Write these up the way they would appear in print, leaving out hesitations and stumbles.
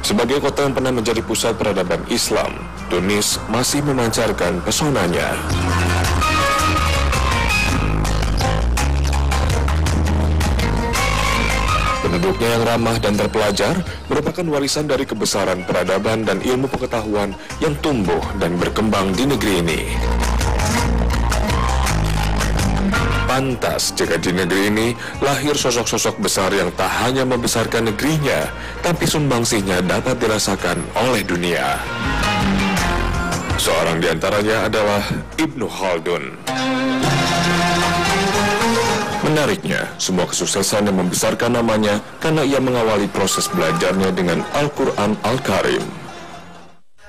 Sebagai kota yang pernah menjadi pusat peradaban Islam, Tunis masih memancarkan pesonanya. Penduduknya yang ramah dan terpelajar merupakan warisan dari kebesaran peradaban dan ilmu pengetahuan yang tumbuh dan berkembang di negeri ini. Pantas jika di negeri ini lahir sosok-sosok besar yang tak hanya membesarkan negerinya, tapi sumbangsihnya dapat dirasakan oleh dunia. Seorang di antaranya adalah Ibnu Khaldun. Menariknya, sebuah kesuksesan yang membesarkan namanya karena ia mengawali proses belajarnya dengan Al-Quran Al-Karim.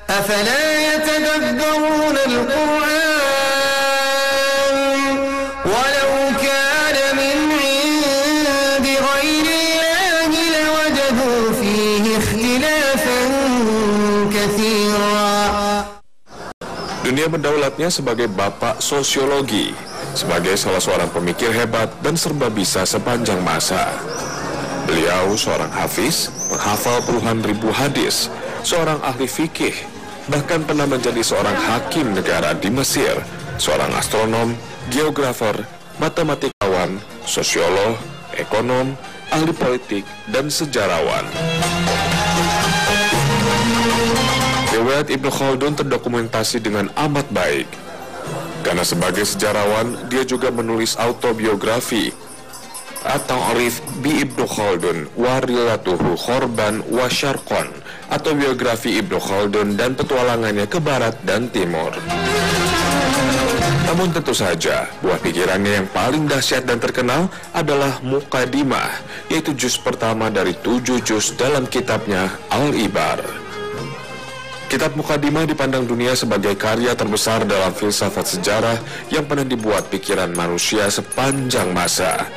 أفلا يتدبرون القرآن ولو كان من عند غير الله لوجدوا فيه اختلافا كثيرا. Dunia berdaulatnya sebagai bapak sosiologi, sebagai salah seorang pemikir hebat dan serba bisa sepanjang masa. Beliau seorang hafiz, menghafal puluhan ribu hadis, seorang ahli fikih, bahkan pernah menjadi seorang hakim negara di Mesir, seorang astronom, geografer, matematikawan, sosiolog, ekonom, ahli politik, dan sejarawan. Riwayat Ibnu Khaldun terdokumentasi dengan amat baik. Karena sebagai sejarawan, dia juga menulis autobiografi atau Arif bi Ibnu Khaldun Warilatuhu Khorban wa Syarqon, atau biografi Ibnu Khaldun dan petualangannya ke barat dan timur. Namun tentu saja, buah pikirannya yang paling dahsyat dan terkenal adalah Muqaddimah, yaitu juz pertama dari 7 juz dalam kitabnya Al-Ibar. Kitab Muqaddimah dipandang dunia sebagai karya terbesar dalam filsafat sejarah yang pernah dibuat pikiran manusia sepanjang masa.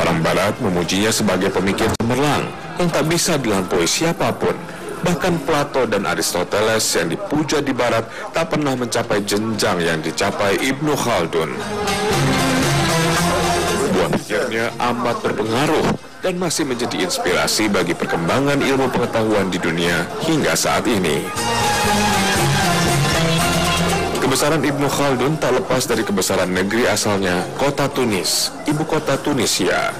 Orang Barat memujinya sebagai pemikir cemerlang yang tak bisa dilampaui siapapun. Bahkan Plato dan Aristoteles yang dipuja di Barat tak pernah mencapai jenjang yang dicapai Ibnu Khaldun. Buah pikirnya amat berpengaruh dan masih menjadi inspirasi bagi perkembangan ilmu pengetahuan di dunia hingga saat ini. Kebesaran Ibnu Khaldun tak lepas dari kebesaran negeri asalnya, kota Tunis, ibu kota Tunisia.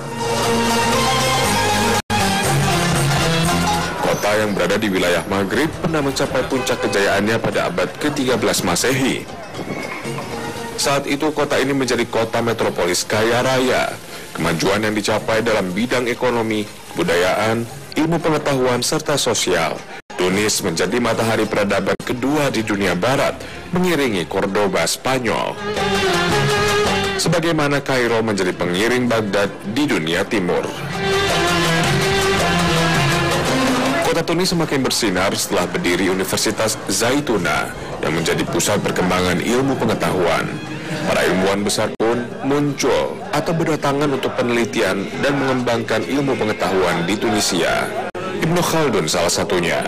Kota yang berada di wilayah Maghrib pernah mencapai puncak kejayaannya pada abad ke-13 Masehi. Saat itu kota ini menjadi kota metropolis kaya raya. Kemajuan yang dicapai dalam bidang ekonomi, budayaan, ilmu pengetahuan, serta sosial. Tunis menjadi matahari peradaban kedua di dunia barat, mengiringi Cordoba, Spanyol. Sebagaimana Kairo menjadi pengiring Baghdad di dunia timur. Kota Tunis semakin bersinar setelah berdiri Universitas Zaituna yang menjadi pusat perkembangan ilmu pengetahuan. Para ilmuwan besar pun muncul atau berdatangan untuk penelitian dan mengembangkan ilmu pengetahuan di Tunisia. Ibnu Khaldun salah satunya.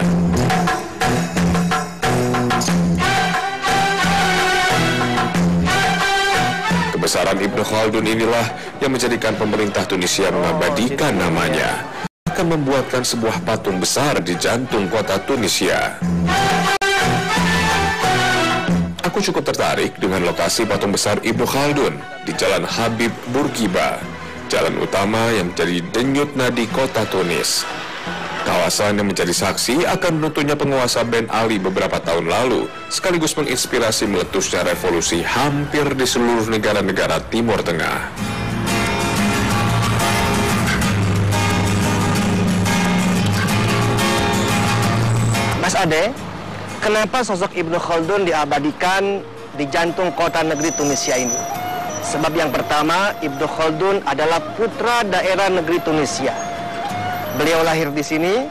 Kebesaran Ibnu Khaldun inilah yang menjadikan pemerintah Tunisia mengabadikan namanya, akan membuatkan sebuah patung besar di jantung kota Tunisia. Aku cukup tertarik dengan lokasi patung besar Ibnu Khaldun di Jalan Habib Bourguiba, jalan utama yang menjadi denyut nadi kota Tunis. Kawasan yang menjadi saksi akan runtuhnya penguasa Ben Ali beberapa tahun lalu, sekaligus menginspirasi meletusnya revolusi hampir di seluruh negara-negara Timur Tengah. Mas Ade, kenapa sosok Ibnu Khaldun diabadikan di jantung kota negeri Tunisia ini? Sebab yang pertama, Ibnu Khaldun adalah putra daerah negeri Tunisia. Beliau lahir di sini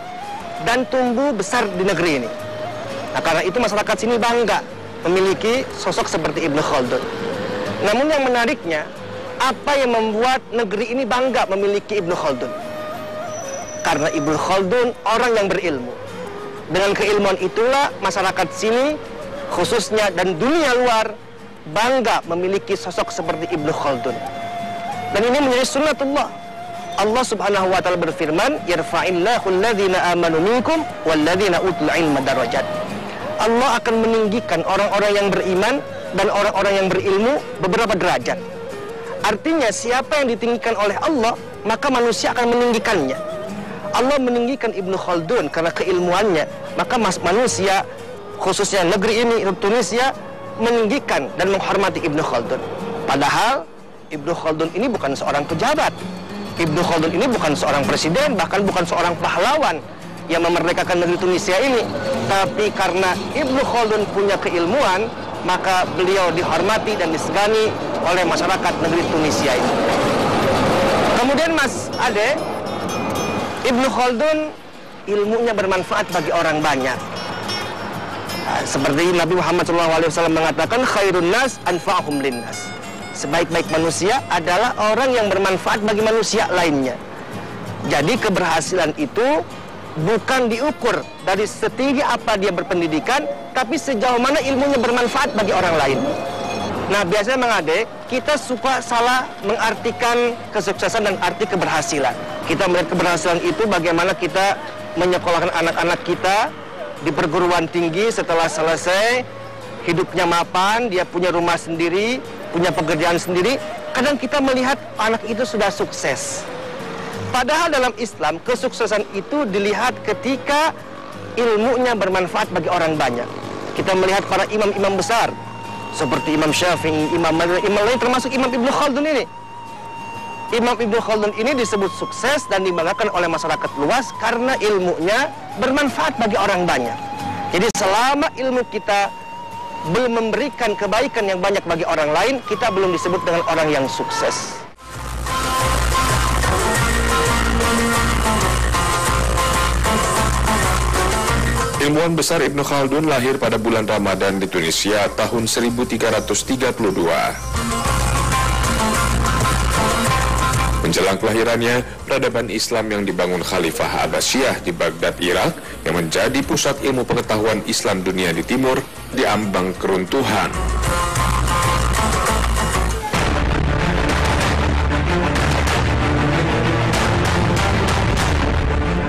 dan tumbuh besar di negeri ini. Nah, karena itu masyarakat sini bangga memiliki sosok seperti Ibnu Khaldun. Namun yang menariknya, apa yang membuat negeri ini bangga memiliki Ibnu Khaldun? Karena Ibnu Khaldun orang yang berilmu. Dengan keilmuan itulah masyarakat sini, khususnya dan dunia luar, bangga memiliki sosok seperti Ibnu Khaldun. Dan ini menjadi sunnatullah. Allah Subhanahu wa taala berfirman, "Yarfa'illahu alladhina amanu minkum walladhina utul ilma darajat." Allah akan meninggikan orang-orang yang beriman dan orang-orang yang berilmu beberapa derajat. Artinya siapa yang ditinggikan oleh Allah, maka manusia akan meninggikannya. Allah meninggikan Ibnu Khaldun karena keilmuannya, maka manusia, khususnya negeri ini, Tunisia, meninggikan dan menghormati Ibnu Khaldun. Padahal Ibnu Khaldun ini bukan seorang pejabat. Ibnu Khaldun ini bukan seorang presiden, bahkan bukan seorang pahlawan yang memerdekakan negeri Tunisia ini. Tapi karena Ibnu Khaldun punya keilmuan, maka beliau dihormati dan disegani oleh masyarakat negeri Tunisia ini. Kemudian Mas Ade, Ibnu Khaldun ilmunya bermanfaat bagi orang banyak. Seperti Nabi Muhammad SAW mengatakan, khairun nas anfa'hum linnas. Sebaik-baik manusia adalah orang yang bermanfaat bagi manusia lainnya. Jadi keberhasilan itu bukan diukur dari setinggi apa dia berpendidikan, tapi sejauh mana ilmunya bermanfaat bagi orang lain. Nah, biasanya Mang Ade, kita suka salah mengartikan kesuksesan dan arti keberhasilan. Kita melihat keberhasilan itu bagaimana kita menyekolahkan anak-anak kita di perguruan tinggi, setelah selesai hidupnya mapan, dia punya rumah sendiri, punya pekerjaan sendiri. Kadang kita melihat anak itu sudah sukses. Padahal dalam Islam, kesuksesan itu dilihat ketika ilmunya bermanfaat bagi orang banyak. Kita melihat para imam-imam besar seperti Imam Syafi'i, Imam Malik, Imam lain, termasuk Imam Ibnu Khaldun ini. Imam Ibnu Khaldun ini disebut sukses dan dibanggakan oleh masyarakat luas karena ilmunya bermanfaat bagi orang banyak. Jadi selama ilmu kita belum memberikan kebaikan yang banyak bagi orang lain, kita belum disebut dengan orang yang sukses. Ilmuwan besar Ibnu Khaldun lahir pada bulan Ramadan di Tunisia tahun 1332. Menjelang kelahirannya, peradaban Islam yang dibangun Khalifah Abbasiyah di Baghdad, Irak, yang menjadi pusat ilmu pengetahuan Islam dunia di timur, diambang keruntuhan.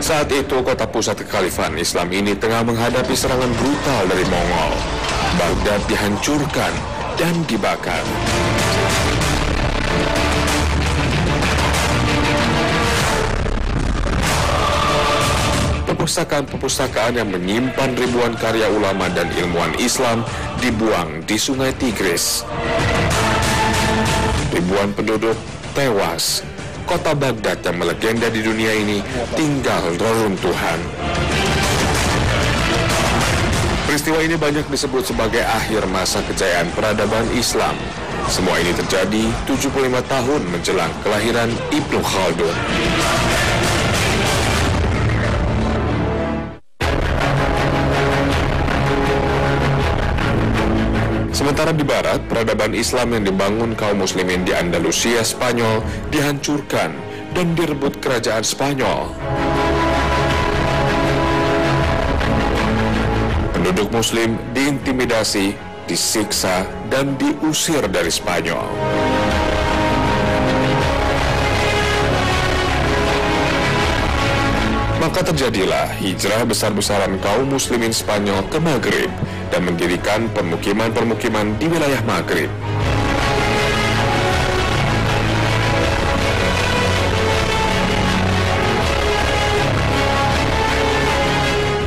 Saat itu, kota pusat kekhalifahan Islam ini tengah menghadapi serangan brutal dari Mongol. Baghdad dihancurkan dan dibakar. Perpustakaan-perpustakaan yang menyimpan ribuan karya ulama dan ilmuwan Islam dibuang di Sungai Tigris. Ribuan penduduk tewas. Kota Baghdad yang melegenda di dunia ini tinggal reruntuhan. Peristiwa ini banyak disebut sebagai akhir masa kejayaan peradaban Islam. Semua ini terjadi 75 tahun menjelang kelahiran Ibnu Khaldun. Sementara di barat, peradaban Islam yang dibangun kaum muslimin di Andalusia, Spanyol, dihancurkan dan direbut kerajaan Spanyol. Penduduk muslim diintimidasi, disiksa, dan diusir dari Spanyol. Maka terjadilah hijrah besar-besaran kaum muslimin Spanyol ke Maghrib dan mendirikan permukiman-permukiman di wilayah Maghrib.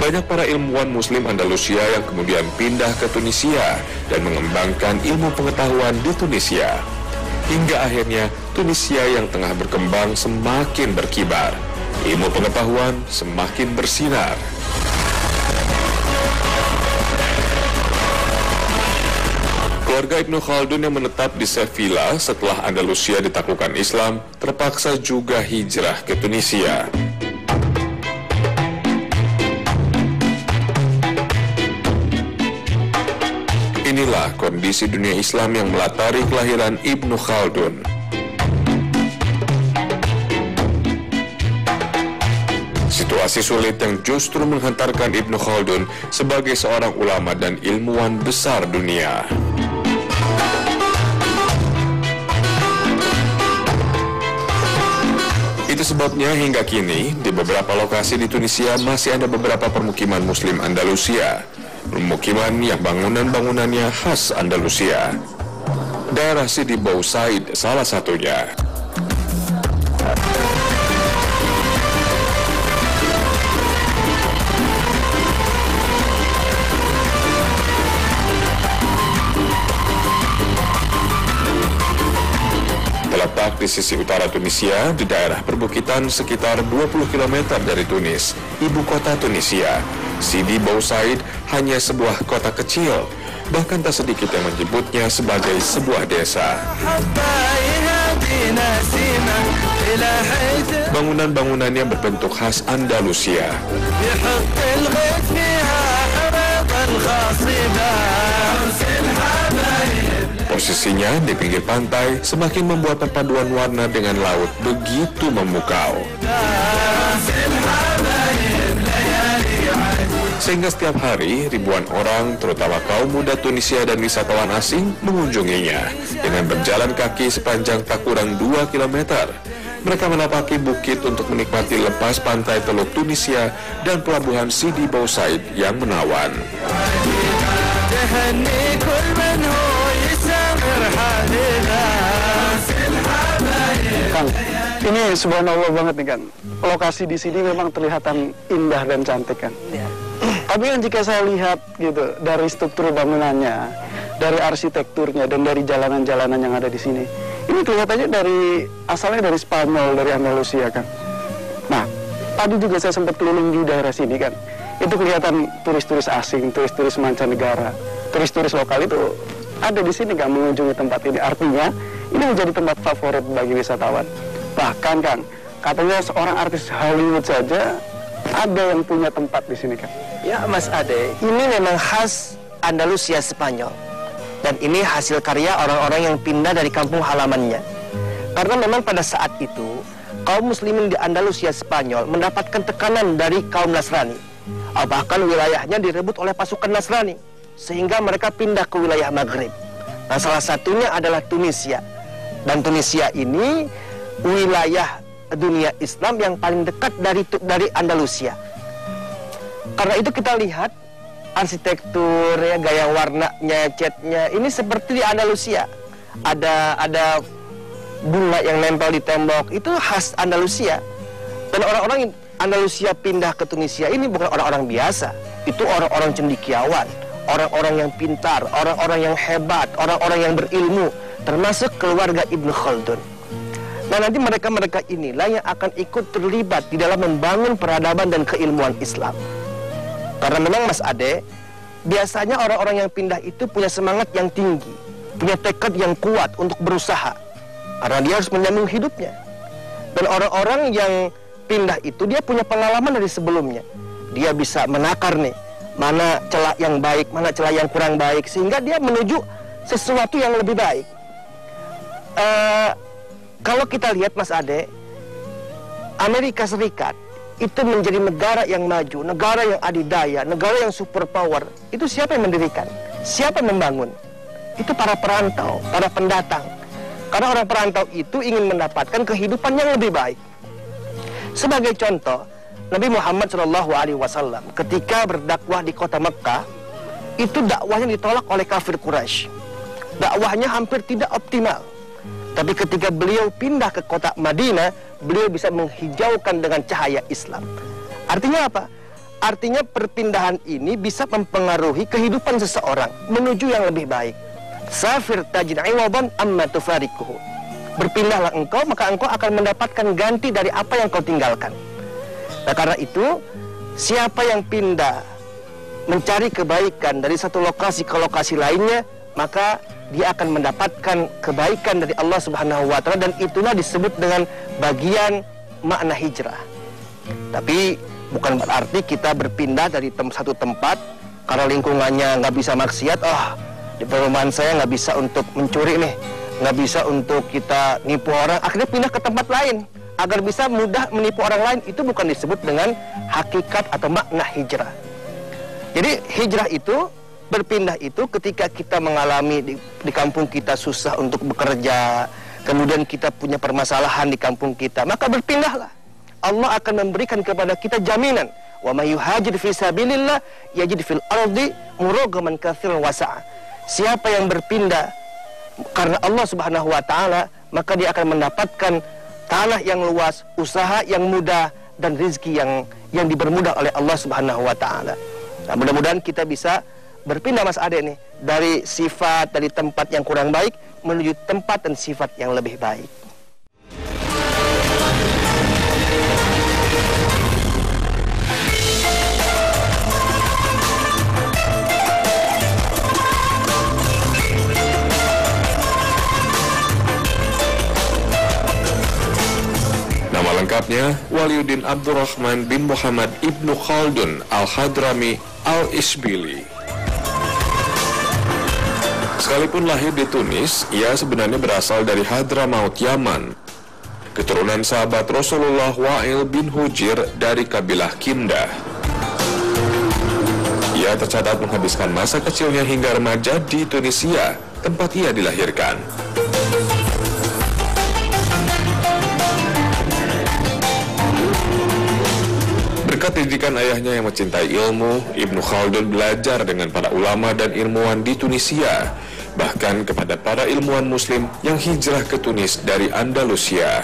Banyak para ilmuwan muslim Andalusia yang kemudian pindah ke Tunisia dan mengembangkan ilmu pengetahuan di Tunisia. Hingga akhirnya Tunisia yang tengah berkembang semakin berkibar. Ilmu pengetahuan semakin bersinar. Keluarga Ibnu Khaldun yang menetap di Sevilla setelah Andalusia ditaklukkan Islam terpaksa juga hijrah ke Tunisia. Inilah kondisi dunia Islam yang melatari kelahiran Ibnu Khaldun. Situasi sulit yang justru menghantarkan Ibnu Khaldun sebagai seorang ulama dan ilmuwan besar dunia. Itu Itu sebabnya hingga kini di beberapa lokasi di Tunisia masih ada beberapa permukiman Muslim Andalusia, permukiman yang bangunan-bangunannya khas Andalusia. Daerah Sidi Bou Said salah satunya. Terletak di sisi utara Tunisia, di daerah perbukitan sekitar 20 km dari Tunis, ibu kota Tunisia. Sidi Bou Said hanya sebuah kota kecil, bahkan tak sedikit yang menyebutnya sebagai sebuah desa. Bangunan-bangunannya berbentuk khas Andalusia. Posisinya di pinggir pantai semakin membuat perpaduan warna dengan laut begitu memukau. Sehingga setiap hari ribuan orang, terutama kaum muda Tunisia dan wisatawan asing, mengunjunginya dengan berjalan kaki sepanjang tak kurang 2 km. Mereka menapaki bukit untuk menikmati lepas pantai Teluk Tunisia dan pelabuhan Sidi Bou Said yang menawan. Kang, ini subhanallah banget nih kan. Lokasi di sini memang terlihatan indah dan cantik kan. Ya. Tapi kan jika saya lihat gitu dari struktur bangunannya, dari arsitekturnya dan dari jalanan-jalanan yang ada di sini, ini kelihatannya asalnya dari Spanyol, dari Andalusia kan. Nah, tadi juga saya sempat keliling di daerah sini kan. Itu kelihatan turis-turis asing, turis-turis mancanegara, turis-turis lokal itu ada di sini kan mengunjungi tempat ini. Artinya ini menjadi tempat favorit bagi wisatawan. Bahkan kan katanya seorang artis Hollywood saja ada yang punya tempat di sini kan. Ya Mas Ade, ini memang khas Andalusia Spanyol. Dan ini hasil karya orang-orang yang pindah dari kampung halamannya. Karena memang pada saat itu, kaum muslimin di Andalusia Spanyol mendapatkan tekanan dari kaum Nasrani. Bahkan wilayahnya direbut oleh pasukan Nasrani. Sehingga mereka pindah ke wilayah Maghrib. Nah, salah satunya adalah Tunisia. Dan Tunisia ini wilayah dunia Islam yang paling dekat dari Andalusia. Karena itu kita lihat arsitektur, ya, gaya warnanya, catnya ini seperti di Andalusia. Ada bunga yang nempel di tembok, itu khas Andalusia. Dan orang-orang Andalusia pindah ke Tunisia ini bukan orang-orang biasa. Itu orang-orang cendekiawan, orang-orang yang pintar, orang-orang yang hebat, orang-orang yang berilmu, termasuk keluarga Ibnu Khaldun. Nah, nanti mereka-mereka inilah yang akan ikut terlibat di dalam membangun peradaban dan keilmuan Islam. Karena memang Mas Ade, biasanya orang-orang yang pindah itu punya semangat yang tinggi, punya tekad yang kuat untuk berusaha. Karena dia harus menyambung hidupnya. Dan orang-orang yang pindah itu dia punya pengalaman dari sebelumnya. Dia bisa menakar nih, mana celah yang baik, mana celah yang kurang baik, sehingga dia menuju sesuatu yang lebih baik. Kalau kita lihat Mas Ade, Amerika Serikat itu menjadi negara yang maju, negara yang adidaya, negara yang superpower. Itu siapa yang mendirikan? Siapa yang membangun? Itu para perantau, para pendatang. Karena orang perantau itu ingin mendapatkan kehidupan yang lebih baik. Sebagai contoh, Nabi Muhammad SAW ketika berdakwah di kota Mekah, itu dakwahnya ditolak oleh kafir Quraisy. Dakwahnya hampir tidak optimal. Tapi ketika beliau pindah ke kota Madinah, beliau bisa menghijaukan dengan cahaya Islam. Artinya apa? Artinya perpindahan ini bisa mempengaruhi kehidupan seseorang menuju yang lebih baik. Safir tajid iwadan amma tufarikuhu. Berpindahlah engkau, maka engkau akan mendapatkan ganti dari apa yang kau tinggalkan. Nah, karena itu, siapa yang pindah mencari kebaikan dari satu lokasi ke lokasi lainnya, maka dia akan mendapatkan kebaikan dari Allah Subhanahu wa Ta'ala, dan itulah disebut dengan bagian makna hijrah. Tapi bukan berarti kita berpindah dari satu tempat karena lingkungannya nggak bisa maksiat. Di perumahan saya nggak bisa untuk mencuri nih, nggak bisa untuk kita nipu orang, akhirnya pindah ke tempat lain agar bisa mudah menipu orang lain. Itu bukan disebut dengan hakikat atau makna hijrah. Jadi hijrah itu, berpindah itu ketika kita mengalami di kampung kita susah untuk bekerja, kemudian kita punya permasalahan di kampung kita, maka berpindahlah. Allah akan memberikan kepada kita jaminan. Wa may yuhajir fi sabilillah yajid fil ardi muragaman katsiran wasa'a. Siapa yang berpindah karena Allah Subhanahu wa taala, maka dia akan mendapatkan tanah yang luas, usaha yang mudah, dan rezeki yang dipermudah oleh Allah Subhanahu wa taala. Nah, mudah-mudahan kita bisa berpindah, Mas Ade nih, dari sifat, dari tempat yang kurang baik menuju tempat dan sifat yang lebih baik. Nama lengkapnya Waliuddin Abdurrahman bin Muhammad Ibnu Khaldun Al-Hadrami Al-Ishbili. Sekalipun lahir di Tunis, ia sebenarnya berasal dari Hadramaut, Yaman. Keturunan sahabat Rasulullah Wa'il bin Hujr dari kabilah Kindah. Ia tercatat menghabiskan masa kecilnya hingga remaja di Tunisia, tempat ia dilahirkan. Berkat didikan ayahnya yang mencintai ilmu, Ibnu Khaldun belajar dengan para ulama dan ilmuwan di Tunisia, bahkan kepada para ilmuwan muslim yang hijrah ke Tunis dari Andalusia.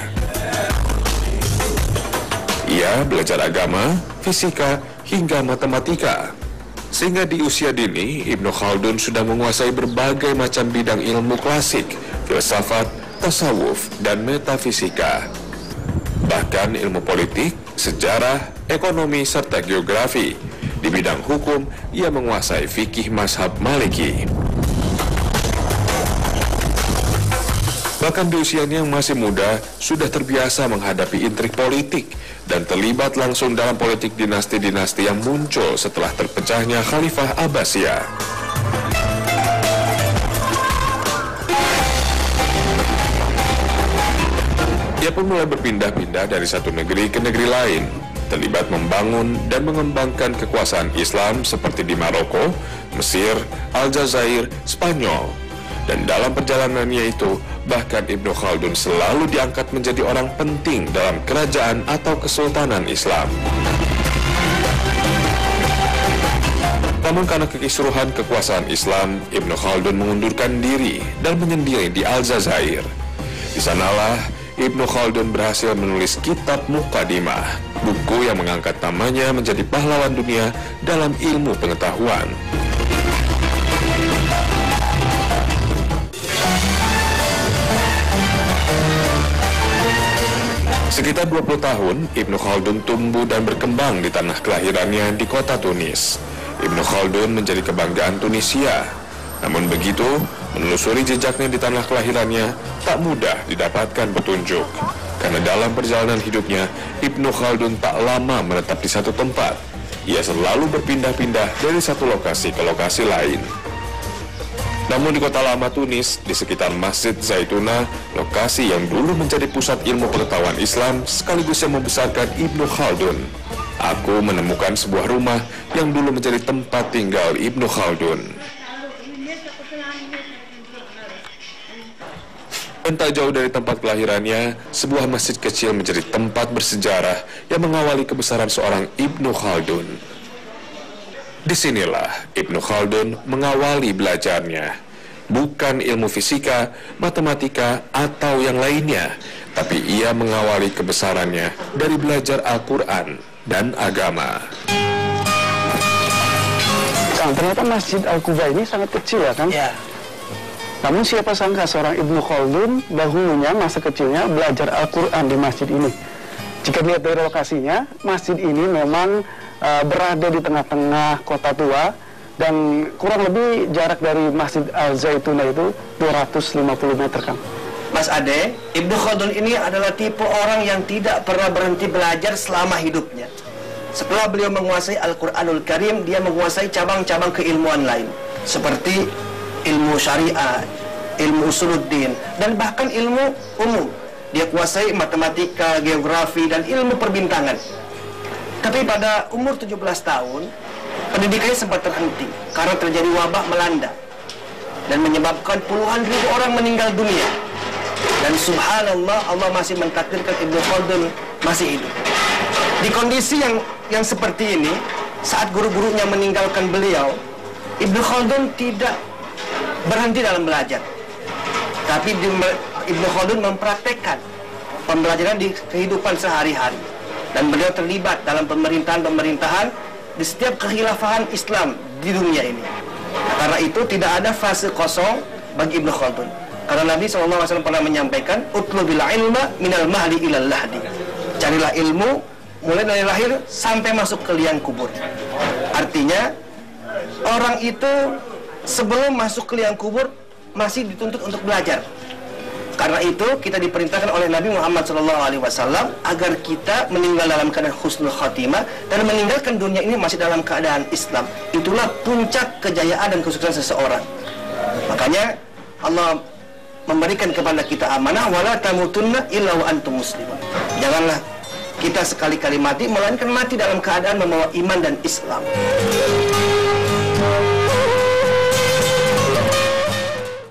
Ia belajar agama, fisika, hingga matematika. Sehingga di usia dini, Ibnu Khaldun sudah menguasai berbagai macam bidang ilmu klasik, filsafat, tasawuf, dan metafisika. Bahkan ilmu politik, sejarah, ekonomi, serta geografi. Di bidang hukum, ia menguasai fikih mazhab Maliki. Bahkan di usianya yang masih muda, sudah terbiasa menghadapi intrik politik dan terlibat langsung dalam politik dinasti-dinasti yang muncul setelah terpecahnya Khalifah Abbasiyah. Ia pun mulai berpindah-pindah dari satu negeri ke negeri lain, terlibat membangun dan mengembangkan kekuasaan Islam seperti di Maroko, Mesir, Aljazair, Spanyol. Dan dalam perjalanannya itu, bahkan Ibnu Khaldun selalu diangkat menjadi orang penting dalam kerajaan atau kesultanan Islam. Namun karena kekisruhan kekuasaan Islam, Ibnu Khaldun mengundurkan diri dan menyendiri di Aljazair. Di sanalah Ibnu Khaldun berhasil menulis kitab Muqaddimah, buku yang mengangkat namanya menjadi pahlawan dunia dalam ilmu pengetahuan. Sekitar 20 tahun, Ibnu Khaldun tumbuh dan berkembang di tanah kelahirannya di kota Tunis. Ibnu Khaldun menjadi kebanggaan Tunisia. Namun begitu, menelusuri jejaknya di tanah kelahirannya tak mudah didapatkan petunjuk. Karena dalam perjalanan hidupnya, Ibnu Khaldun tak lama menetap di satu tempat. Ia selalu berpindah-pindah dari satu lokasi ke lokasi lain. Namun di kota lama Tunis, di sekitar Masjid Zaituna, lokasi yang dulu menjadi pusat ilmu pengetahuan Islam sekaligus yang membesarkan Ibnu Khaldun, aku menemukan sebuah rumah yang dulu menjadi tempat tinggal Ibnu Khaldun. Dan tak jauh dari tempat kelahirannya, sebuah masjid kecil menjadi tempat bersejarah yang mengawali kebesaran seorang Ibnu Khaldun. Disinilah Ibnu Khaldun mengawali belajarnya, bukan ilmu fisika, matematika, atau yang lainnya, tapi ia mengawali kebesarannya dari belajar Al-Quran dan agama. Kang, ternyata Masjid Al-Quba ini sangat kecil ya, Kang? Ya. Namun siapa sangka seorang Ibnu Khaldun dahulunya masa kecilnya belajar Al-Quran di masjid ini. Jika dilihat dari lokasinya, masjid ini memang berada di tengah-tengah kota tua dan kurang lebih jarak dari Masjid Al-Zaituna itu 250 meter, Kang. Mas Ade, Ibnu Khaldun ini adalah tipe orang yang tidak pernah berhenti belajar selama hidupnya. Setelah beliau menguasai Al-Quranul Karim, dia menguasai cabang-cabang keilmuan lain, seperti ilmu syariah, ilmu usuluddin, dan bahkan ilmu umum. Dia kuasai matematika, geografi, dan ilmu perbintangan. Tapi pada umur 17 tahun, pendidikannya sempat terhenti karena terjadi wabah melanda dan menyebabkan puluhan ribu orang meninggal dunia. Dan subhanallah, Allah masih mentakdirkan Ibnu Khaldun masih hidup. Di kondisi yang seperti ini, saat guru-gurunya meninggalkan beliau, Ibnu Khaldun tidak berhenti dalam belajar. Tapi Ibnu Khaldun mempraktekkan pembelajaran di kehidupan sehari-hari. Dan beliau terlibat dalam pemerintahan-pemerintahan di setiap kekhilafahan Islam di dunia ini. Karena itu tidak ada fase kosong bagi Ibnu Khaldun. Karena Nabi SAW pernah menyampaikan, utlubil ilma minal mahdi ilal lahdi. Carilah ilmu mulai dari lahir sampai masuk ke liang kubur. Artinya orang itu sebelum masuk ke liang kubur masih dituntut untuk belajar. Karena itu kita diperintahkan oleh Nabi Muhammad SAW agar kita meninggal dalam keadaan husnul khatimah dan meninggalkan dunia ini masih dalam keadaan Islam. Itulah puncak kejayaan dan kesuksesan seseorang. Makanya Allah memberikan kepada kita amanah, wala tamutunna illa wa antum muslimun. Janganlah kita sekali-kali mati, melainkan mati dalam keadaan membawa iman dan Islam.